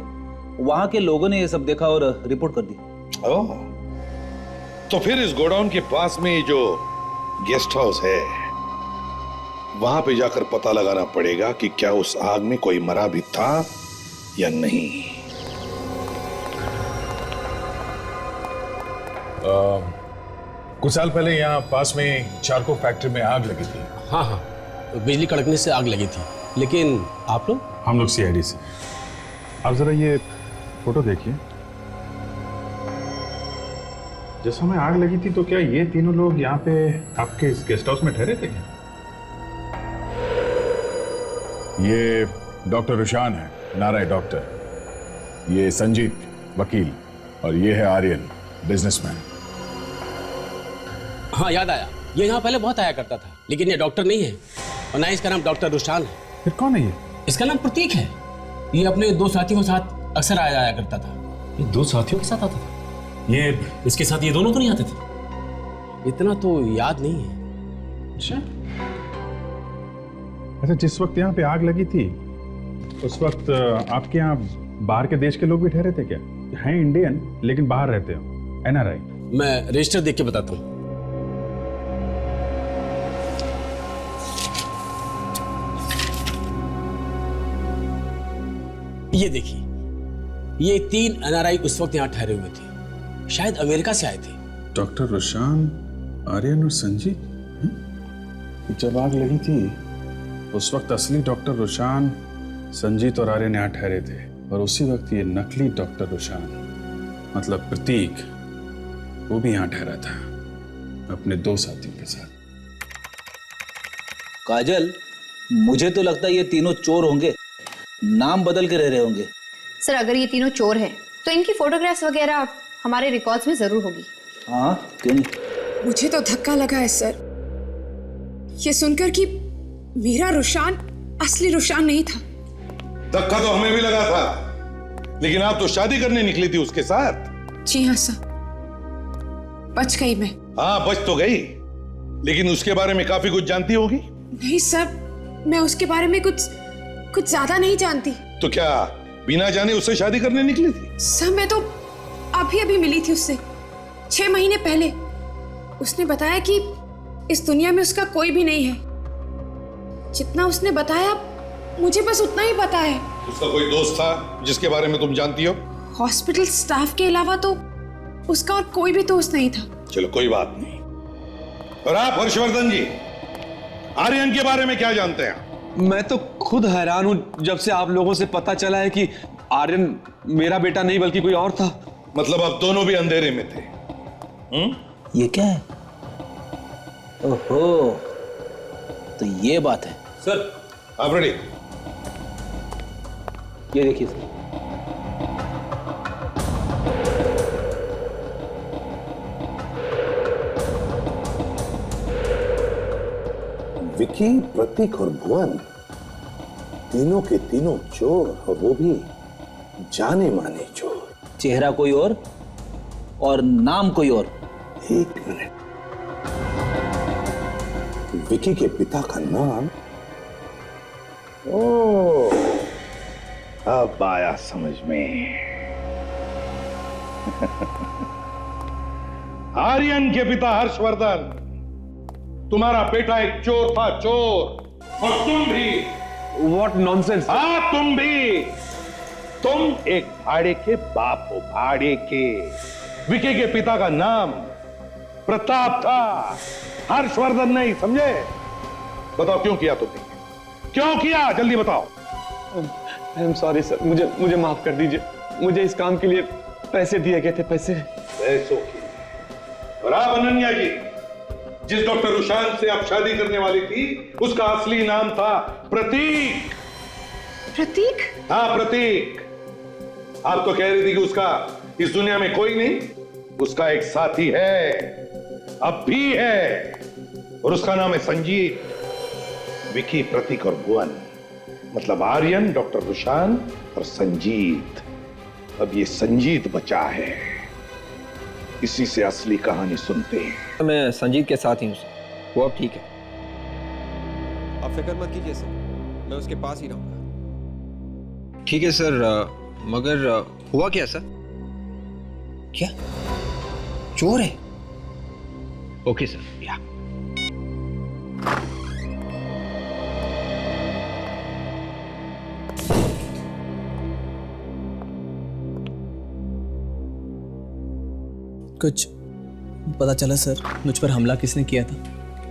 वहां के लोगों ने ये सब देखा और रिपोर्ट कर दी। ओह, तो फिर इस गोडाउन के पास में जो गेस्ट हाउस है वहां पे जाकर पता लगाना पड़ेगा कि क्या उस आग में कोई मरा भी था या नहीं। कुछ साल पहले यहाँ पास में चारको फैक्ट्री में आग लगी थी। हाँ हाँ, बिजली कड़कने से आग लगी थी। लेकिन आप लोग? हम लोग CID से। आप जरा ये फोटो देखिए। जिस समय आग लगी थी तो क्या ये तीनों लोग यहाँ पे आपके इस गेस्ट हाउस में ठहरे थे क्या? ये डॉक्टर रुशान है, नारायण डॉक्टर। ये संजीत वकील और ये है आर्यन बिजनेसमैन। हाँ, याद आया, ये यहाँ पहले बहुत आया करता था, लेकिन ये डॉक्टर नहीं है और ना इसका नाम डॉक्टर रुशान है। फिर कौन है ये? इसका नाम प्रतीक है। ये अपने 2 साथियों के साथ अक्सर आया जाया करता था। ये 2 साथियों के साथ आता था? ये इसके साथ ये दोनों तो नहीं आते थे? इतना तो याद नहीं है। अच्छा, जिस वक्त यहाँ पे आग लगी थी उस वक्त आपके यहाँ बाहर के देश के लोग भी ठहरे थे क्या? हैं इंडियन लेकिन बाहर रहते हो, NRI? मैं रजिस्टर देख के बताता हूँ। ये देखिए, ये 3 NRI उस वक्त यहाँ ठहरे हुए थे, शायद अमेरिका से आए थे। डॉक्टर रुशान, आर्यन और संजीत। जब आग लगी थी उस वक्त असली डॉक्टर रुशान, संजीत और आर्यन यहाँ ठहरे थे और उसी वक्त ये नकली डॉक्टर रुशान मतलब प्रतीक वो भी यहाँ ठहरा था अपने 2 साथियों के साथ। काजल, मुझे तो लगता है ये तीनों चोर होंगे, नाम बदल के रह रहे होंगे। सर, अगर ये तीनों चोर हैं तो इनकी फोटोग्राफ्स वगैरह हमारे रिकॉर्ड्स में जरूर होगी। हाँ, क्यों नहीं? मुझे तो धक्का लगा है सर, ये सुनकर कि मेरा रुशान असली रुशान नहीं था। धक्का तो हमें भी लगा था, लेकिन आप तो शादी करने निकली थी उसके साथ। जी हाँ सर, बच गई मैं। हाँ, बच तो गई, लेकिन उसके बारे में काफी कुछ जानती होगी। नहीं सर, मैं उसके बारे में कुछ ज्यादा नहीं जानती। तो क्या बिना जाने उससे शादी करने निकली थी? सर, मैं तो अभी मिली थी उससे 6 महीने पहले। उसने बताया कि इस दुनिया में उसका कोई भी नहीं है। जितना उसने बताया मुझे बस उतना ही पता है। उसका कोई दोस्त था जिसके बारे में तुम जानती हो? हॉस्पिटल स्टाफ के अलावा तो उसका और कोई भी दोस्त नहीं था। चलो, कोई बात नहीं। और आप हर्षवर्धन जी, आर्यन के बारे में क्या जानते हैं? मैं तो खुद हैरान हूं जब से आप लोगों से पता चला है कि आर्यन मेरा बेटा नहीं बल्कि कोई और था। मतलब आप दोनों भी अंधेरे में थे? ये क्या है? ओहो, तो ये बात है। सर, आप रेडी? ये देखिए सर। विकी, प्रतीक और भुवन तीनों के तीनों चोर, और वो भी जाने माने चोर। चेहरा कोई और नाम कोई और। 1 मिनट, विकी के पिता का नाम? ओह, अब आया समझ में। आर्यन के पिता हर्षवर्धन तुम्हारा बेटा एक चोर था, चोर। और तुम भी। What nonsense? हाँ, तुम भी। तुम एक भाड़े के बाप हो, भाड़े के। विकी के पिता का नाम प्रताप था, हर्षवर्धन नहीं, समझे? बताओ क्यों किया तुमने? क्यों किया? जल्दी बताओ। आई एम सॉरी सर, मुझे माफ कर दीजिए। मुझे इस काम के लिए पैसे दिए गए थे, पैसों की। और आप अनन्या जी, जिस डॉक्टर रुशान से आप शादी करने वाली थी, उसका असली नाम था प्रतीक। प्रतीक? हाँ, प्रतीक। आप तो कह रही थी कि उसका इस दुनिया में कोई नहीं, उसका एक साथी है, अब भी है, और उसका नाम है संजीत। विकी, प्रतीक और भुवन, मतलब आर्यन, डॉक्टर रुशान और संजीत। अब ये संजीत बचा है, इसी से असली कहानी सुनते हैं। मैं संजीत के साथ ही हूँ, वो अब ठीक है। आप फिक्र मत कीजिए सर, मैं उसके पास ही रहूंगा। ठीक है सर, मगर हुआ क्या सर? क्या चोर है? ओके सर, या कुछ पता चला सर मुझ पर हमला किसने किया था?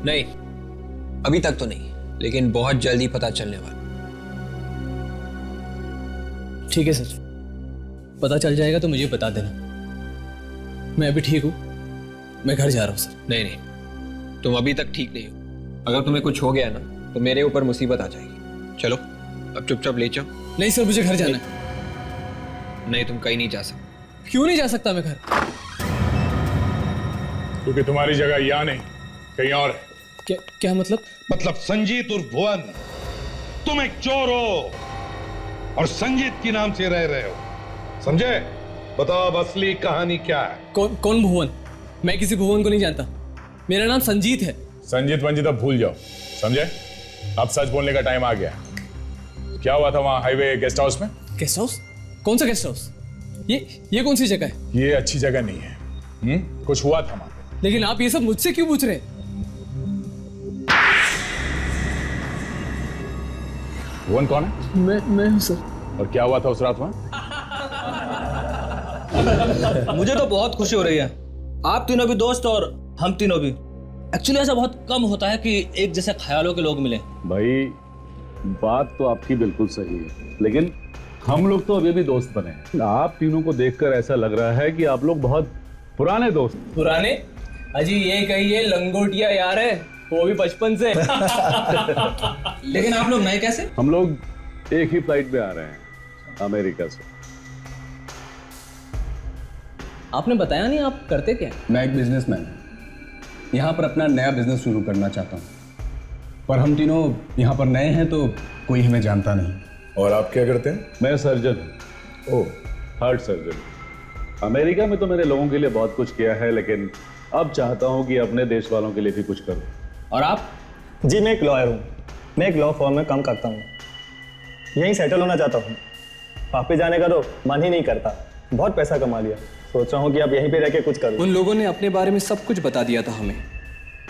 नहीं, अभी तक तो नहीं, लेकिन बहुत जल्दी पता चलने वाला। ठीक है सर, पता चल जाएगा तो मुझे बता देना। मैं अभी ठीक हूँ, मैं घर जा रहा हूँ सर। नहीं नहीं, तुम अभी तक ठीक नहीं हो। अगर तुम्हें कुछ हो गया ना तो मेरे ऊपर मुसीबत आ जाएगी। चलो अब चुपचाप ले जाओ। नहीं सर, मुझे घर जाना है। नहीं, तुम कहीं नहीं जा सकते। क्यों नहीं जा सकता मैं घर? क्योंकि तुम्हारी जगह यहाँ नहीं, कहीं और है। क्या मतलब? मतलब संजीत और भुवन, तुम एक चोर हो और संजीत के नाम से रह रहे हो, समझे? बताओ अब असली कहानी क्या है? कौन भुवन? मैं किसी भुवन को नहीं जानता, मेरा नाम संजीत है। संजीत वंजीत अब भूल जाओ, समझे? अब सच बोलने का टाइम आ गया। क्या हुआ था वहां हाईवे गेस्ट हाउस में? Guest house? कौन सा गेस्ट हाउस? ये कौन सी जगह है? ये अच्छी जगह नहीं है। कुछ हुआ था वहां। लेकिन आप ये सब मुझसे क्यों पूछ रहे हैं? भुवन कौन है? मैं हूं सर। और क्या हुआ था उस रात वहां? मुझे तो बहुत खुशी हो रही है, आप तीनों भी दोस्त और हम तीनों भी। एक्चुअली ऐसा बहुत कम होता है कि एक जैसे ख्यालों के लोग मिले। भाई बात तो आपकी बिल्कुल सही है, लेकिन हम लोग तो अभी भी दोस्त बने हैं। आप तीनों को देखकर ऐसा लग रहा है कि आप लोग बहुत पुराने दोस्त। पुराने? अजी ये कहिए लंगोटिया यार है, वो भी बचपन से। लेकिन आप लोग नए कैसे? हम लोग एक ही फ्लाइट में आ रहे हैं, अमेरिका से। आपने बताया नहीं आप करते क्या? मैं एक बिजनेसमैन हूँ, यहाँ पर अपना नया बिजनेस शुरू करना चाहता हूँ, पर हम तीनों यहाँ पर नए हैं तो कोई हमें जानता नहीं। और आप क्या करते हैं? मैं सर्जन हूँ। ओह, हार्ट सर्जन। अमेरिका में तो मेरे लोगों के लिए बहुत कुछ किया है, लेकिन अब चाहता हूँ कि अपने देश वालों के लिए भी कुछ करूँ। और आप? जी मैं एक लॉयर हूँ, मैं एक लॉ फर्म में काम करता हूँ, यहीं सेटल होना चाहता हूँ। वापस जाने का तो मन ही नहीं करता, बहुत पैसा कमा लिया, सोच रहा हूँ कि अब यहीं पे रह के कुछ करूँ। उन लोगों ने अपने बारे में सब कुछ बता दिया था हमें,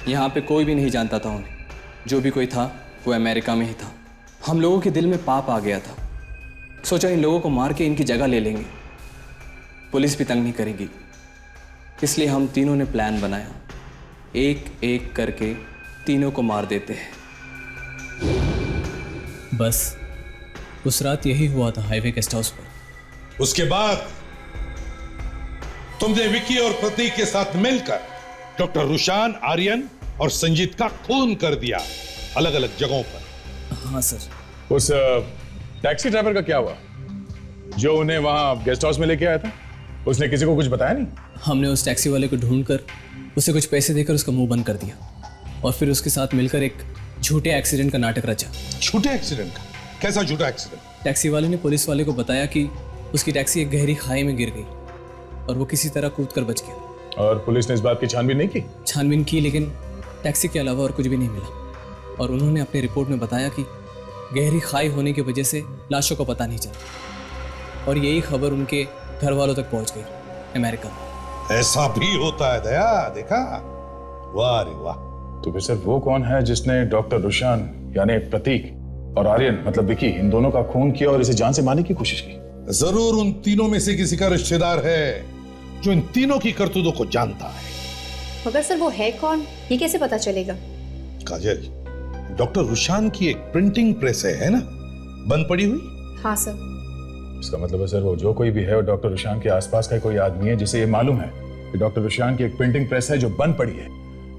यहाँ पे कोई भी नहीं जानता था उन्हें। जो भी कोई था वो अमेरिका में ही था। हम लोगों के दिल में पाप आ गया था, सोचा इन लोगों को मार के इनकी जगह ले लेंगे, पुलिस भी तंग नहीं करेगी। इसलिए हम तीनों ने प्लान बनाया, एक एक करके तीनों को मार देते हैं। बस उस रात यही हुआ था हाईवे गेस्ट हाउस पर। उसके बाद तुमने विकी और प्रतीक के साथ मिलकर डॉक्टर रुशान, आर्यन और संजीत का खून कर दिया, अलग अलग जगहों पर। हाँ सर। उस टैक्सी ड्राइवर का क्या हुआ जो उन्हें वहां गेस्ट हाउस में लेके आया था? उसने किसी को कुछ बताया नहीं? हमने उस टैक्सी वाले को ढूंढकर उसे कुछ पैसे देकर उसका मुंह बंद कर दिया और फिर उसके साथ मिलकर एक झूठे एक्सीडेंट का नाटक रचा। झूठे एक्सीडेंट का? कैसा झूठा एक्सीडेंट? टैक्सी वाले ने पुलिस वाले को बताया कि उसकी टैक्सी एक गहरी खाई में गिर गई और वो किसी तरह कूदकर बच गया। और पुलिस ने इस बात की छानबीन नहीं की? छानबीन की, लेकिन टैक्सी के अलावा और कुछ भी नहीं मिला। और उन्होंने अपनी रिपोर्ट में बताया कि गहरी खाई होने की वजह से लाशों का पता नहीं चला और यही खबर उनके घर वालों तक पहुंच गई अमेरिका में। ऐसा भी होता है दया, देखा? वाह रे वाह। तो फिर सर वो कौन है जिसने डॉक्टर रुशान यानी प्रतीक और आर्यन मतलब विकी इन दोनों का खून किया और इसे जान से मारने की कोशिश की? जरूर उन तीनों में से किसी का रिश्तेदार है जो इन तीनों की करतूतों को जानता है। मगर सर वो है कौन, ये कैसे पता चलेगा? काजल, डॉक्टर रुशान की एक प्रिंटिंग प्रेस है ना, बंद पड़ी हुई? हाँ सर। इसका मतलब है सर वो जो कोई भी है वो डॉक्टर रुशान के आसपास का कोई आदमी है जिसे ये मालूम है कि डॉक्टर रुशान की एक प्रिंटिंग प्रेस है जो बंद पड़ी है,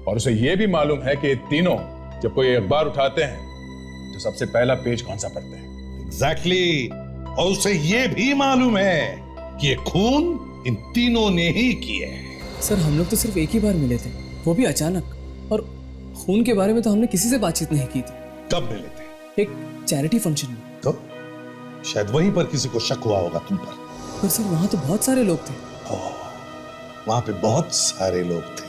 और उसे ये भी मालूम है कि ये तीनों जब कोई अखबार उठाते हैं तो सबसे पहला पेज कौन सा पढ़ते हैं। एग्जैक्टली। और उसे ये भी मालूम है कि ये खून इन तीनों ने ही किया है। सर हम लोग तो सिर्फ एक ही बार मिले थे, वो भी अचानक, और खून के बारे में तो हमने किसी से बातचीत नहीं की थी। कब मिले थे? एक चैरिटी फंक्शन में। तो शायद वहीं पर किसी को शक हुआ होगा तुम पर। पर सर वहां तो बहुत सारे लोग थे। वहां पे बहुत सारे लोग थे,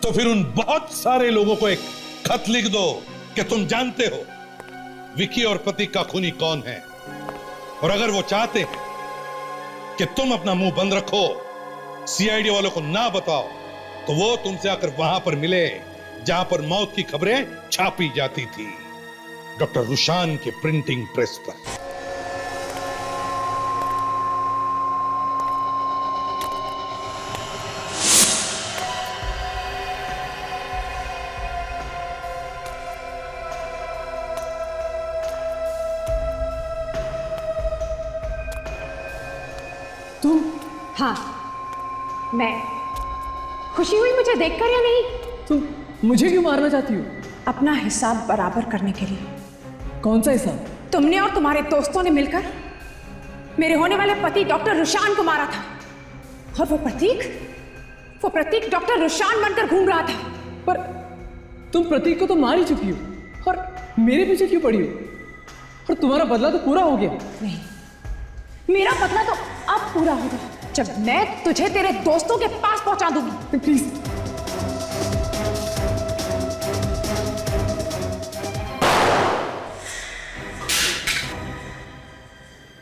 तो फिर उन बहुत सारे लोगों को एक खत लिख दो कि तुम जानते हो विकी और प्रतीक का खूनी कौन है, और अगर वो चाहते हैं कि तुम अपना मुंह बंद रखो, सीआईडी वालों को ना बताओ, तो वो तुमसे आकर वहां पर मिले जहां पर मौत की खबरें छापी जाती थी, डॉक्टर रुशान के प्रिंटिंग प्रेस पर। तुम? हाँ मैं। खुशी हुई मुझे देखकर या नहीं? तुम मुझे क्यों मारना चाहती हो? अपना हिसाब बराबर करने के लिए। कौन सा हिसाब? तुमने और तुम्हारे दोस्तों ने मिलकर मेरे होने वाले पति डॉक्टर रुशान को मारा था, और वो प्रतीक डॉक्टर रुशान बनकर घूम रहा था। पर तुम प्रतीक को तो मार ही चुकी हो, और मेरे पीछे क्यों पड़ी हो? और तुम्हारा बदला तो पूरा हो गया। नहीं, मेरा बदला तो अब पूरा होगा जब मैं तुझे तेरे दोस्तों के पास पहुंचा दूंगी। प्लीज।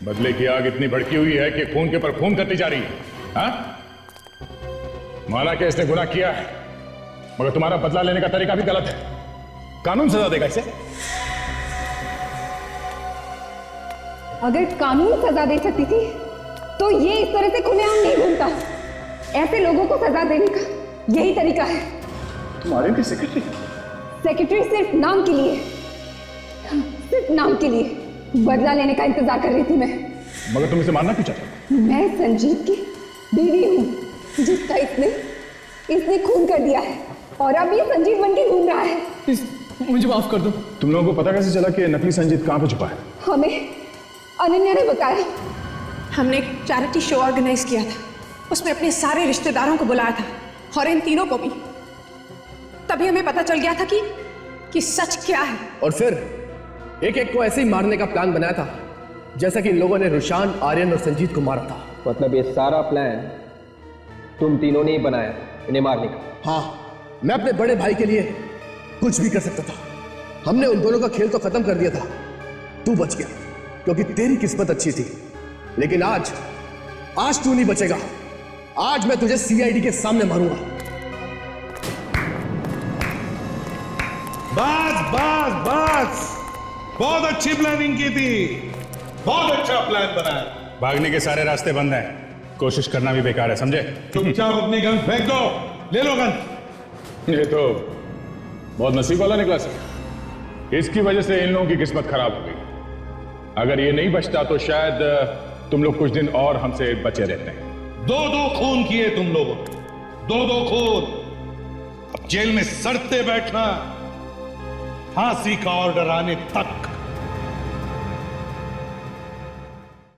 बदले की आग इतनी भड़की हुई है कि खून के ऊपर खून करती जा रही है। हाँ? माना कि इसने गुनाह किया है, मगर तुम्हारा बदला लेने का तरीका भी गलत है। कानून सजा देगा इसे। अगर कानून सजा दे सकती थी तो ये इस तरह से खुलेआम नहीं घूमता। ऐसे लोगों को सजा देने का यही तरीका है। तुम्हारे भी सेक्रेटरी? सेक्रेटरी सिर्फ नाम के लिए, सिर्फ नाम के लिए बदला लेने का इंतजार कर रही थी मैं। मगर तुम इसे मारना क्यों चाहते? मैं संजीव की बीवी हूँ जिसका इसने खून कर दिया है, और अब ये संजीव बन के घूम रहा है। मुझे माफ कर दो। तुम लोगों को पता कैसे चला कि नकली संजीत कहां पे छुपा है? हमें अनन्या ने बताया। हमने एक चैरिटी शो ऑर्गेनाइज किया था, उसमें अपने सारे रिश्तेदारों को बुलाया था, और इन तीनों को भी। तभी हमें पता चल गया था कि सच क्या है। और फिर एक एक को ऐसे ही मारने का प्लान बनाया था, जैसा कि इन लोगों ने रुशान, आर्यन और संजीत को मारा था। मतलब ये सारा प्लान तुम तीनों ने ही बनाया इन्हें मारने का? हाँ, मैं अपने बड़े भाई के लिए कुछ भी कर सकता था। हमने उन दोनों का खेल तो खत्म कर दिया था। तू बच गया क्योंकि तेरी किस्मत अच्छी थी, लेकिन आज तू नहीं बचेगा। आज मैं तुझे सीआईडी के सामने मारूंगा। बस बहुत अच्छी प्लानिंग की थी, बहुत अच्छा प्लान बनाया। भागने के सारे रास्ते बंद हैं, कोशिश करना भी बेकार है, समझे? चुपचाप अपनी गन फेंक दो, ले लो गन। ये तो बहुत नसीब वाला निकला सर। इसकी वजह से इन लोगों की किस्मत खराब हो गई। अगर ये नहीं बचता तो शायद तुम लोग कुछ दिन और हमसे बचे रहते हैं। दो खून किए तुम लोगों, दो खून। अब जेल में सड़ते बैठना, फांसी का ऑर्डर आने तक।